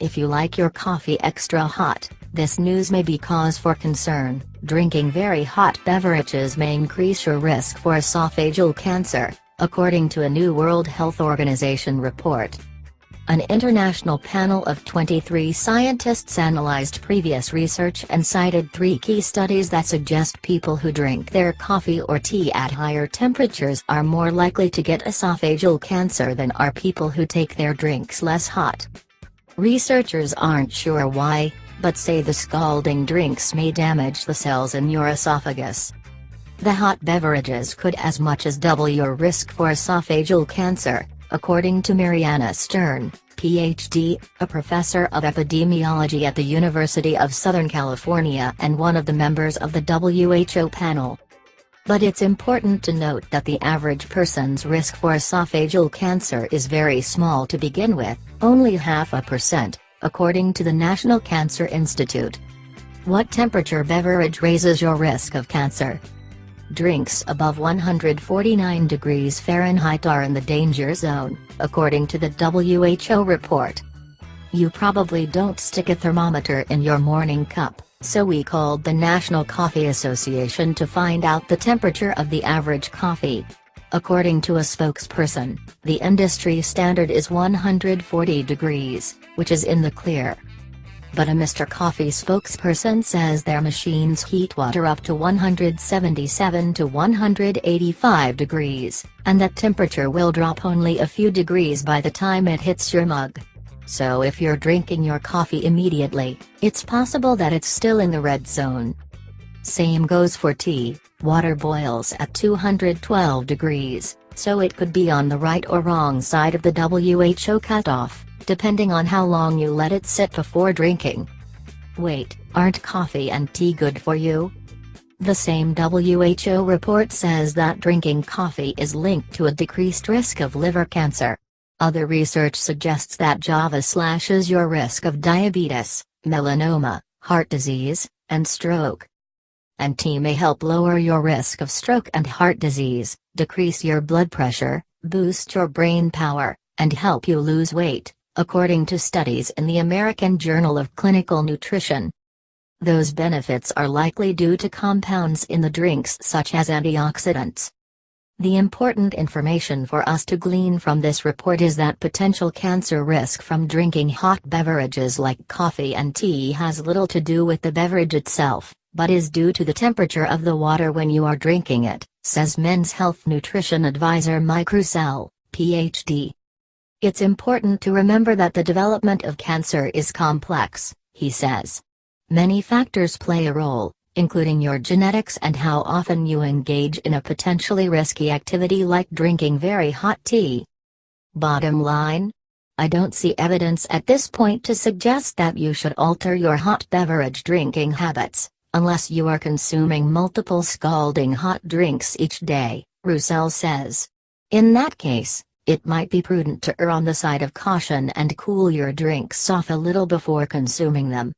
If you like your coffee extra hot, this news may be cause for concern. Drinking very hot beverages may increase your risk for esophageal cancer, according to a new World Health Organization report. An international panel of 23 scientists analyzed previous research and cited 3 key studies that suggest people who drink their coffee or tea at higher temperatures are more likely to get esophageal cancer than are people who take their drinks less hot. Researchers aren't sure why, but say the scalding drinks may damage the cells in your esophagus. The hot beverages could as much as double your risk for esophageal cancer, according to Mariana Stern, Ph.D., a professor of epidemiology at the University of Southern California and one of the members of the WHO panel. But it's important to note that the average person's risk for esophageal cancer is very small to begin with, only 0.5%, according to the National Cancer Institute. What temperature beverage raises your risk of cancer? Drinks above 149 degrees Fahrenheit are in the danger zone, according to the WHO report. You probably don't stick a thermometer in your morning cup, so we called the National Coffee Association to find out the temperature of the average coffee. According to a spokesperson, the industry standard is 140 degrees, which is in the clear. But a Mr. Coffee spokesperson says their machines heat water up to 177 to 185 degrees, and that temperature will drop only a few degrees by the time it hits your mug. So if you're drinking your coffee immediately, it's possible that it's still in the red zone. Same goes for tea. Water boils at 212 degrees, so it could be on the right or wrong side of the WHO cutoff, depending on how long you let it sit before drinking. Wait, aren't coffee and tea good for you? The same WHO report says that drinking coffee is linked to a decreased risk of liver cancer. Other research suggests that Java slashes your risk of diabetes, melanoma, heart disease, and stroke. And tea may help lower your risk of stroke and heart disease, decrease your blood pressure, boost your brain power, and help you lose weight, according to studies in the American Journal of Clinical Nutrition. Those benefits are likely due to compounds in the drinks such as antioxidants. The important information for us to glean from this report is that potential cancer risk from drinking hot beverages like coffee and tea has little to do with the beverage itself, but is due to the temperature of the water when you are drinking it, says Men's Health Nutrition Advisor Mike Roussel, Ph.D. It's important to remember that the development of cancer is complex, he says. Many factors play a role, including your genetics and how often you engage in a potentially risky activity like drinking very hot tea. Bottom line? I don't see evidence at this point to suggest that you should alter your hot beverage drinking habits, unless you are consuming multiple scalding hot drinks each day, Roussel says. In that case, it might be prudent to err on the side of caution and cool your drinks off a little before consuming them.